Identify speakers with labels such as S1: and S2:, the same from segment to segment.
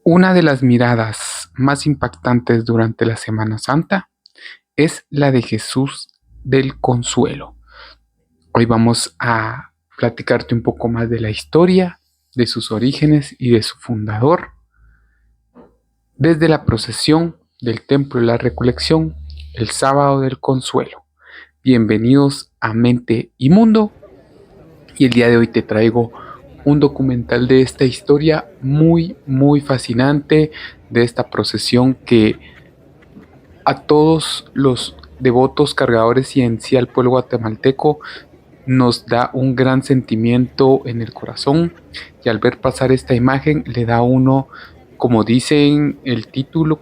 S1: Una de las miradas más impactantes durante la Semana Santa es la de Jesús del Consuelo. Hoy vamos a platicarte un poco más de la historia, de sus orígenes y de su fundador, desde la procesión del Templo de la Recolección, el Sábado del Consuelo. Bienvenidos a Mente y Mundo, y el día de hoy te traigo un documental de esta historia muy fascinante, de esta procesión que a todos los devotos, cargadores y en sí al pueblo guatemalteco nos da un gran sentimiento en el corazón, y al ver pasar esta imagen le da a uno, como dice el título,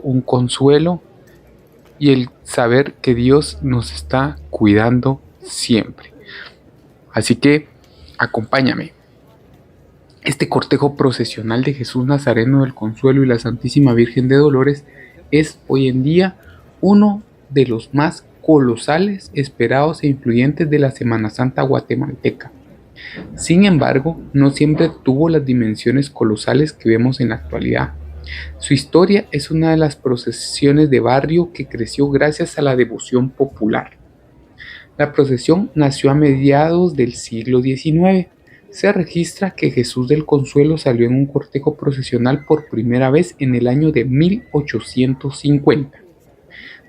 S1: un consuelo y el saber que Dios nos está cuidando siempre. Así que acompáñame. Este cortejo procesional de Jesús Nazareno del Consuelo y la Santísima Virgen de Dolores es hoy en día uno de los más colosales, esperados e influyentes de la Semana Santa guatemalteca. Sin embargo, no siempre tuvo las dimensiones colosales que vemos en la actualidad. Su historia es una de las procesiones de barrio que creció gracias a la devoción popular. La procesión nació a mediados del siglo XIX. Se registra que Jesús del Consuelo salió en un cortejo procesional por primera vez en el año de 1850.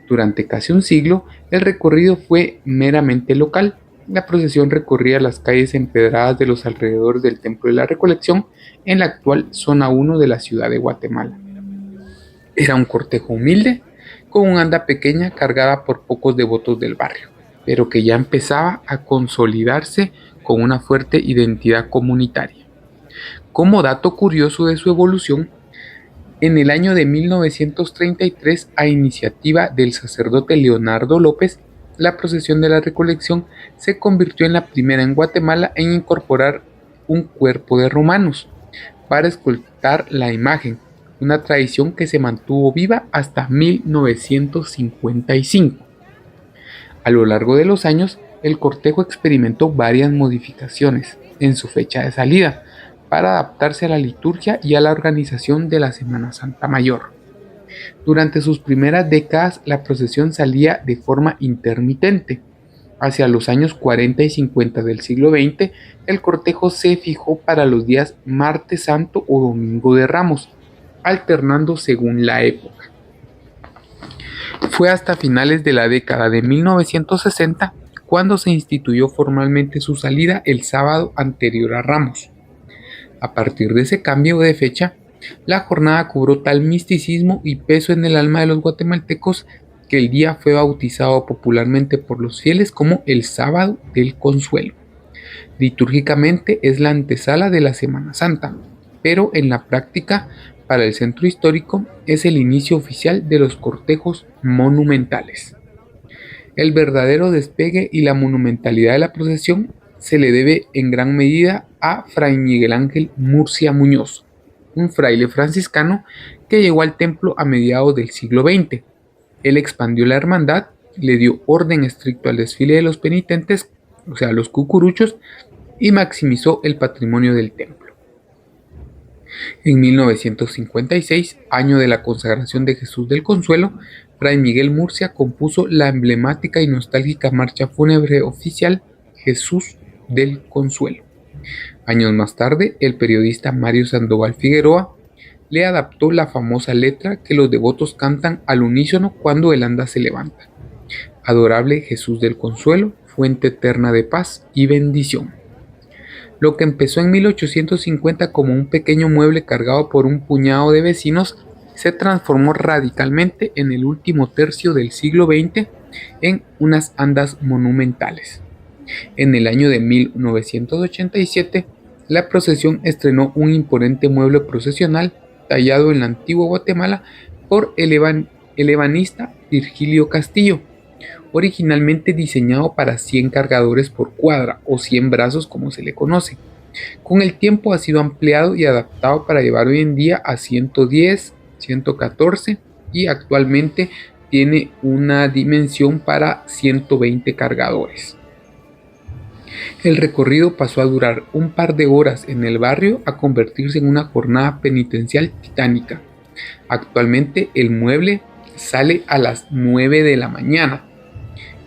S1: Durante casi un siglo, el recorrido fue meramente local. La procesión recorría las calles empedradas de los alrededores del Templo de la Recolección, en la actual zona 1 de la ciudad de Guatemala. Era un cortejo humilde, con una anda pequeña cargada por pocos devotos del barrio, pero que ya empezaba a consolidarse con una fuerte identidad comunitaria. Como dato curioso de su evolución, en el año de 1933, a iniciativa del sacerdote Leonardo López, la procesión de la Recolección se convirtió en la primera en Guatemala en incorporar un cuerpo de romanos para escoltar la imagen, una tradición que se mantuvo viva hasta 1955. A lo largo de los años, el cortejo experimentó varias modificaciones en su fecha de salida para adaptarse a la liturgia y a la organización de la Semana Santa Mayor. Durante sus primeras décadas, la procesión salía de forma intermitente. Hacia los años 40 y 50 del siglo XX, el cortejo se fijó para los días Martes Santo o Domingo de Ramos, alternando según la época. Fue hasta finales de la década de 1960 cuando se instituyó formalmente su salida el sábado anterior a Ramos. A partir de ese cambio de fecha, la jornada cobró tal misticismo y peso en el alma de los guatemaltecos que el día fue bautizado popularmente por los fieles como el Sábado del Consuelo. Litúrgicamente es la antesala de la Semana Santa, pero en la práctica, para el centro histórico, es el inicio oficial de los cortejos monumentales. El verdadero despegue y la monumentalidad de la procesión se le debe en gran medida a Fray Miguel Ángel Murcia Muñoz, un fraile franciscano que llegó al templo a mediados del siglo XX. Él expandió la hermandad, le dio orden estricto al desfile de los penitentes, o sea, los cucuruchos, y maximizó el patrimonio del templo. En 1956, año de la consagración de Jesús del Consuelo, Fray Miguel Murcia compuso la emblemática y nostálgica marcha fúnebre oficial Jesús del Consuelo. Años más tarde, el periodista Mario Sandoval Figueroa le adaptó la famosa letra que los devotos cantan al unísono cuando el anda se levanta: Adorable Jesús del Consuelo, fuente eterna de paz y bendición. Lo que empezó en 1850 como un pequeño mueble cargado por un puñado de vecinos se transformó radicalmente en el último tercio del siglo XX en unas andas monumentales. En el año de 1987, la procesión estrenó un imponente mueble procesional tallado en la antigua Guatemala por el ebanista Virgilio Castillo, originalmente diseñado para 100 cargadores por cuadra o 100 brazos como se le conoce. Con el tiempo ha sido ampliado y adaptado para llevar hoy en día a 110, 114 y actualmente tiene una dimensión para 120 cargadores. El recorrido pasó a durar un par de horas en el barrio a convertirse en una jornada penitencial titánica. Actualmente el mueble sale a las 9 de la mañana,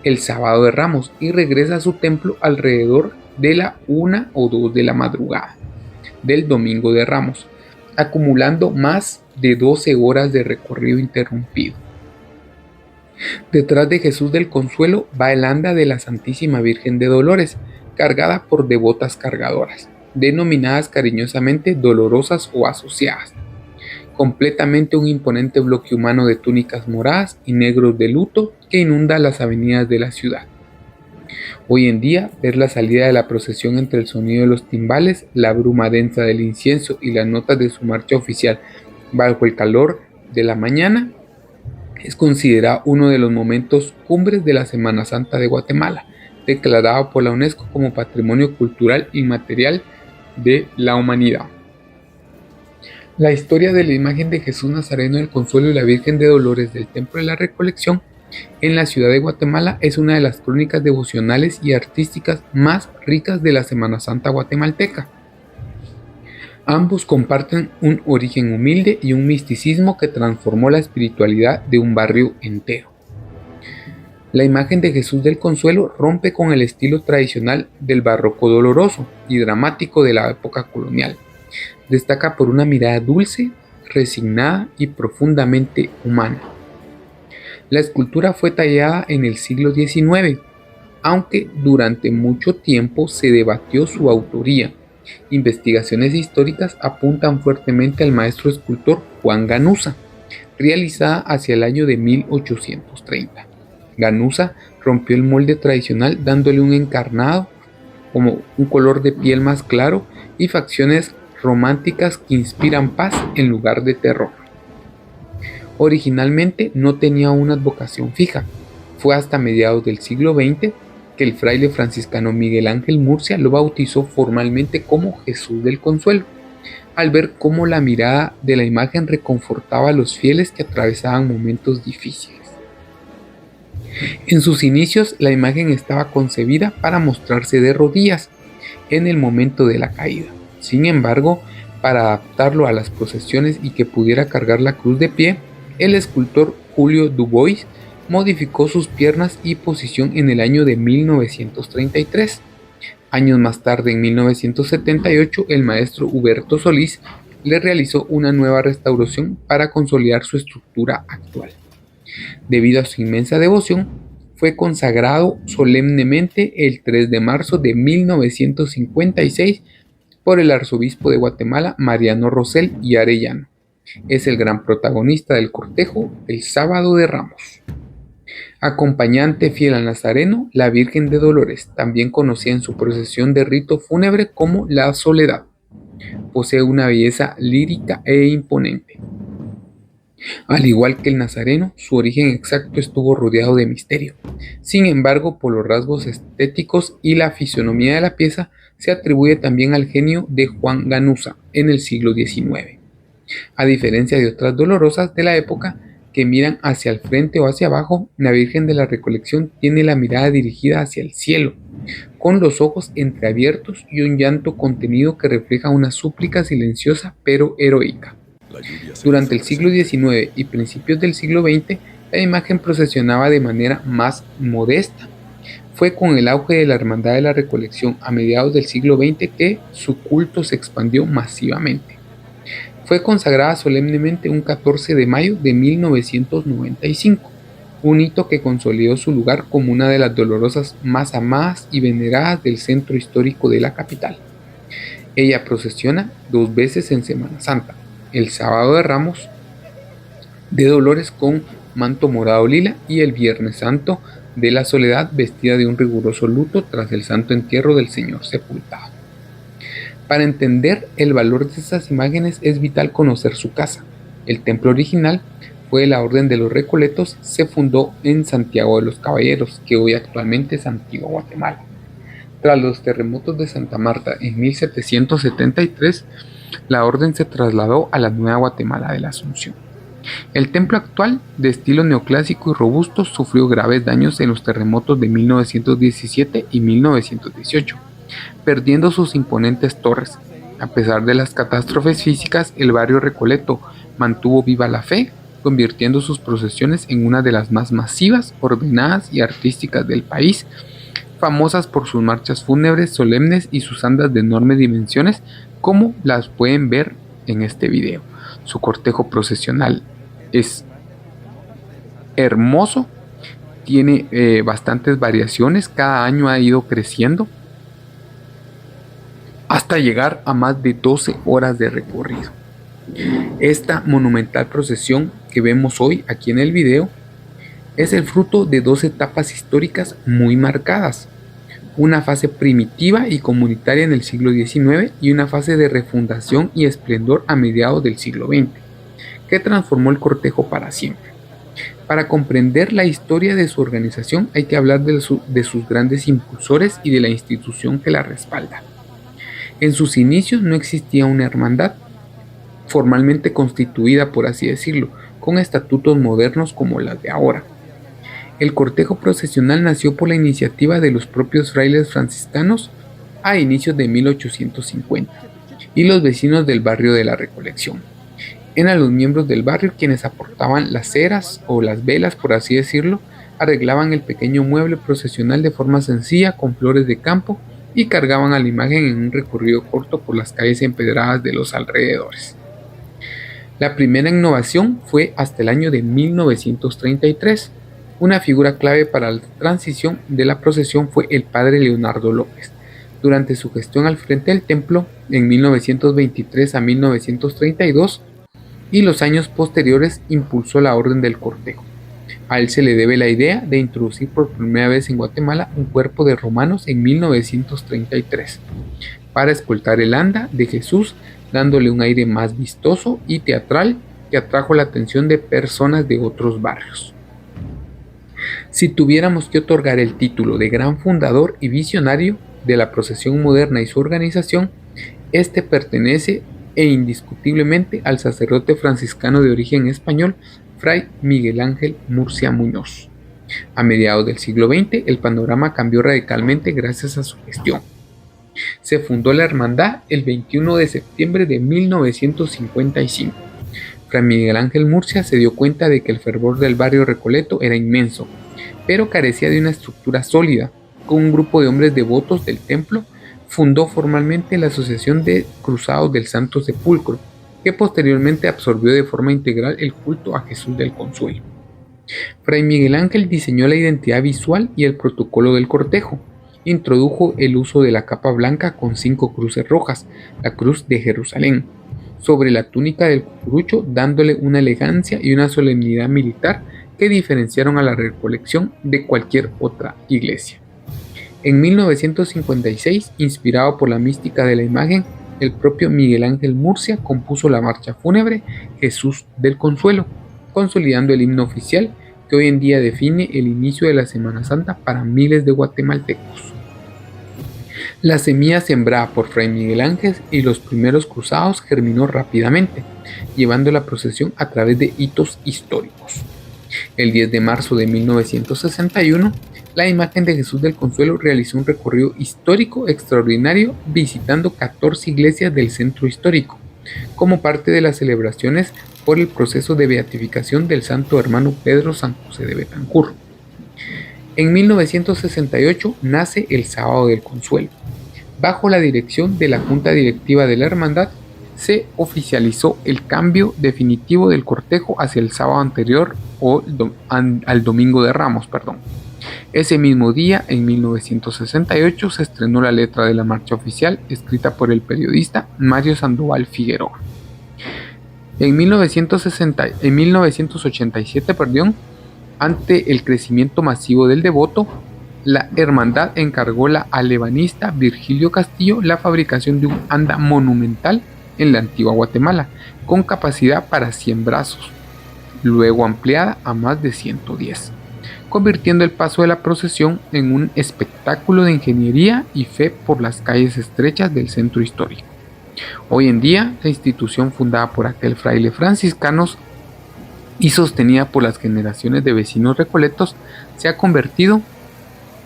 S1: el sábado de Ramos, y regresa a su templo alrededor de la 1 o 2 de la madrugada del domingo de Ramos, acumulando más de 12 horas de recorrido interrumpido. Detrás de Jesús del Consuelo va el anda de la Santísima Virgen de Dolores, cargada por devotas cargadoras, denominadas cariñosamente dolorosas o asociadas. Completamente un imponente bloque humano de túnicas moradas y negros de luto que inunda las avenidas de la ciudad. Hoy en día, ver la salida de la procesión entre el sonido de los timbales, la bruma densa del incienso y las notas de su marcha oficial bajo el calor de la mañana es considerado uno de los momentos cumbres de la Semana Santa de Guatemala, declarado por la UNESCO como Patrimonio Cultural Inmaterial de la Humanidad. La historia de la imagen de Jesús Nazareno del Consuelo y la Virgen de Dolores del Templo de la Recolección en la ciudad de Guatemala es una de las crónicas devocionales y artísticas más ricas de la Semana Santa guatemalteca. Ambos comparten un origen humilde y un misticismo que transformó la espiritualidad de un barrio entero. La imagen de Jesús del Consuelo rompe con el estilo tradicional del barroco doloroso y dramático de la época colonial. Destaca por una mirada dulce, resignada y profundamente humana. La escultura fue tallada en el siglo XIX, aunque durante mucho tiempo se debatió su autoría. Investigaciones históricas apuntan fuertemente al maestro escultor Juan Ganuza, realizada hacia el año de 1830. Ganuza rompió el molde tradicional dándole un encarnado, como un color de piel más claro y facciones románticas que inspiran paz en lugar de terror. Originalmente no tenía una advocación fija. Fue hasta mediados del siglo XX que el fraile franciscano Miguel Ángel Murcia lo bautizó formalmente como Jesús del Consuelo, al ver cómo la mirada de la imagen reconfortaba a los fieles que atravesaban momentos difíciles. En sus inicios, la imagen estaba concebida para mostrarse de rodillas en el momento de la caída. Sin embargo, para adaptarlo a las procesiones y que pudiera cargar la cruz de pie, el escultor Julio Dubois modificó sus piernas y posición en el año de 1933. Años más tarde, en 1978, el maestro Huberto Solís le realizó una nueva restauración para consolidar su estructura actual. Debido a su inmensa devoción, fue consagrado solemnemente el 3 de marzo de 1956 por el arzobispo de Guatemala, Mariano Rosell y Arellano. Es el gran protagonista del cortejo el sábado de Ramos. Acompañante fiel al Nazareno, la Virgen de Dolores, también conocida en su procesión de rito fúnebre como la Soledad. Posee una belleza lírica e imponente. Al igual que el Nazareno, su origen exacto estuvo rodeado de misterio. Sin embargo, por los rasgos estéticos y la fisonomía de la pieza, se atribuye también al genio de Juan Ganuza en el siglo XIX. A diferencia de otras dolorosas de la época que miran hacia el frente o hacia abajo, la Virgen de la Recolección tiene la mirada dirigida hacia el cielo, con los ojos entreabiertos y un llanto contenido que refleja una súplica silenciosa pero heroica. Durante el siglo XIX y principios del siglo XX, la imagen procesionaba de manera más modesta. Fue con el auge de la Hermandad de la Recolección a mediados del siglo XX que su culto se expandió masivamente. Fue consagrada solemnemente un 14 de mayo de 1995, un hito que consolidó su lugar como una de las dolorosas más amadas y veneradas del centro histórico de la capital. Ella procesiona 2 veces en Semana Santa, el sábado de Ramos de Dolores con manto morado lila y el Viernes Santo de la Soledad vestida de un riguroso luto tras el santo entierro del Señor sepultado. Para entender el valor de estas imágenes es vital conocer su casa. El templo original fue de la Orden de los Recoletos, se fundó en Santiago de los Caballeros, que hoy actualmente es Antigua Guatemala. Tras los terremotos de Santa Marta en 1773, la orden se trasladó a la Nueva Guatemala de la Asunción. El templo actual, de estilo neoclásico y robusto, sufrió graves daños en los terremotos de 1917 y 1918, perdiendo sus imponentes torres. A pesar de las catástrofes físicas, el barrio Recoleto mantuvo viva la fe, convirtiendo sus procesiones en una de las más masivas, ordenadas y artísticas del país, famosas por sus marchas fúnebres solemnes y sus andas de enormes dimensiones, como las pueden ver en este video. Su cortejo procesional es hermoso, tiene bastantes variaciones, cada año ha ido creciendo hasta llegar a más de 12 horas de recorrido. Esta monumental procesión que vemos hoy aquí en el video es el fruto de dos etapas históricas muy marcadas: una fase primitiva y comunitaria en el siglo XIX y una fase de refundación y esplendor a mediados del siglo XX, que transformó el cortejo para siempre. Para comprender la historia de su organización hay que hablar de sus grandes impulsores y de la institución que la respalda. En sus inicios no existía una hermandad formalmente constituida, por así decirlo, con estatutos modernos como las de ahora. El cortejo procesional nació por la iniciativa de los propios frailes franciscanos a inicios de 1850 y los vecinos del barrio de la Recolección. Eran los miembros del barrio quienes aportaban las ceras o las velas, por así decirlo, arreglaban el pequeño mueble procesional de forma sencilla con flores de campo y cargaban a la imagen en un recorrido corto por las calles empedradas de los alrededores. La primera innovación fue hasta el año de 1933. Una figura clave para la transición de la procesión fue el padre Leonardo López. Durante su gestión al frente del templo, en 1923 a 1932, y los años posteriores impulsó la orden del cortejo. A él se le debe la idea de introducir por primera vez en Guatemala un cuerpo de romanos en 1933, para escoltar el anda de Jesús, dándole un aire más vistoso y teatral que atrajo la atención de personas de otros barrios. Si tuviéramos que otorgar el título de gran fundador y visionario de la procesión moderna y su organización, este pertenece indiscutiblemente al sacerdote franciscano de origen español, Fray Miguel Ángel Murcia Muñoz. A mediados del siglo XX, el panorama cambió radicalmente gracias a su gestión. Se fundó la hermandad el 21 de septiembre de 1955. Fray Miguel Ángel Murcia se dio cuenta de que el fervor del barrio Recoleto era inmenso, pero carecía de una estructura sólida. Con un grupo de hombres devotos del templo, fundó formalmente la Asociación de Cruzados del Santo Sepulcro, que posteriormente absorbió de forma integral el culto a Jesús del Consuelo. Fray Miguel Ángel diseñó la identidad visual y el protocolo del cortejo. Introdujo el uso de la capa blanca con 5 cruces rojas, la cruz de Jerusalén, sobre la túnica del cucurucho, dándole una elegancia y una solemnidad militar que diferenciaron a la Recolección de cualquier otra iglesia. En 1956, inspirado por la mística de la imagen, el propio Miguel Ángel Murcia compuso la marcha fúnebre Jesús del Consuelo, consolidando el himno oficial que hoy en día define el inicio de la Semana Santa para miles de guatemaltecos. La semilla sembrada por Fray Miguel Ángel y los primeros cruzados germinó rápidamente, llevando la procesión a través de hitos históricos. El 10 de marzo de 1961, la imagen de Jesús del Consuelo realizó un recorrido histórico extraordinario visitando 14 iglesias del centro histórico, como parte de las celebraciones por el proceso de beatificación del santo hermano Pedro San José de Betancur. En 1968 nace el Sábado del Consuelo. Bajo la dirección de la Junta Directiva de la Hermandad, se oficializó el cambio definitivo del cortejo hacia el sábado anterior o al Domingo de Ramos. Ese mismo día, en 1968, se estrenó la letra de la marcha oficial, escrita por el periodista Mario Sandoval Figueroa. En 1987, ante el crecimiento masivo del devoto, la hermandad encargó al ebanista Virgilio Castillo la fabricación de un anda monumental en la antigua Guatemala, con capacidad para 100 brazos, luego ampliada a más de 110, convirtiendo el paso de la procesión en un espectáculo de ingeniería y fe por las calles estrechas del centro histórico. Hoy en día, la institución fundada por aquel fraile franciscanos y sostenida por las generaciones de vecinos recoletos, se ha convertido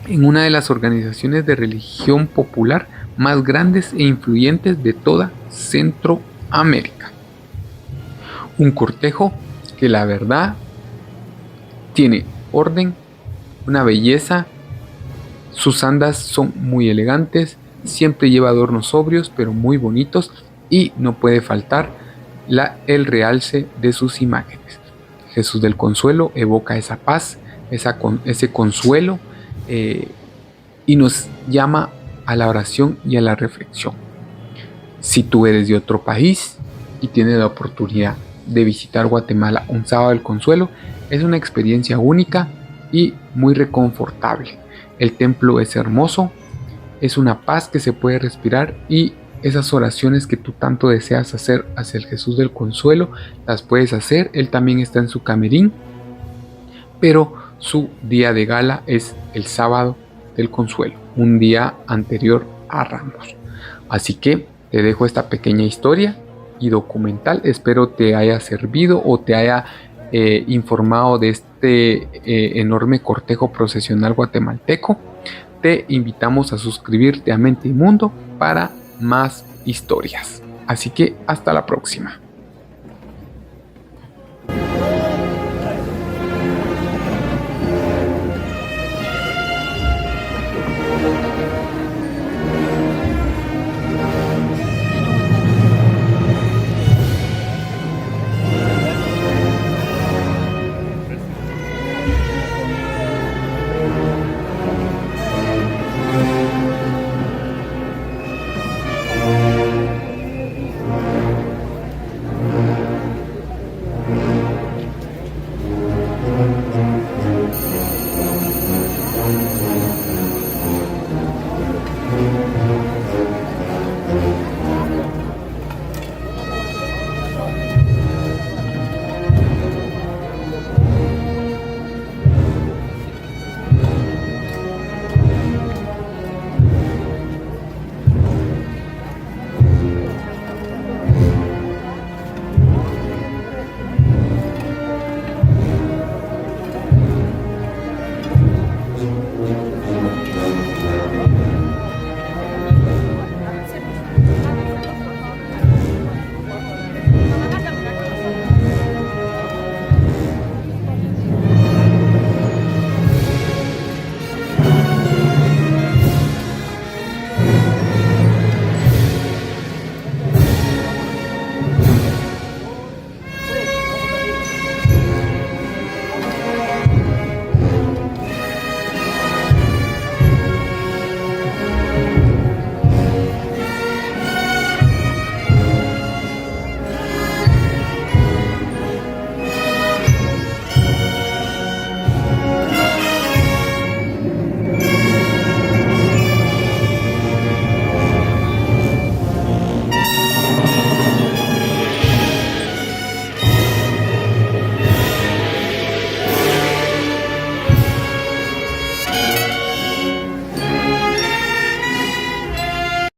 S1: en una de las organizaciones de religión popular más grandes e influyentes de toda Centroamérica. Un cortejo que la verdad tiene orden, una belleza, sus andas son muy elegantes, siempre lleva adornos sobrios pero muy bonitos y no puede faltar el realce de sus imágenes. Jesús del Consuelo evoca esa paz, ese consuelo y nos llama a la oración y a la reflexión. Si tú eres de otro país y tienes la oportunidad de visitar Guatemala un sábado del Consuelo, es una experiencia única y muy reconfortable. El templo es hermoso, es una paz que se puede respirar y esas oraciones que tú tanto deseas hacer hacia el Jesús del Consuelo, las puedes hacer. Él también está en su camerín, pero su día de gala es el sábado del Consuelo, un día anterior a Ramos. Así que te dejo esta pequeña historia y documental. Espero te haya servido o te haya informado de este enorme cortejo procesional guatemalteco. Te invitamos a suscribirte a Mente y Mundo para más historias. Así que hasta la próxima.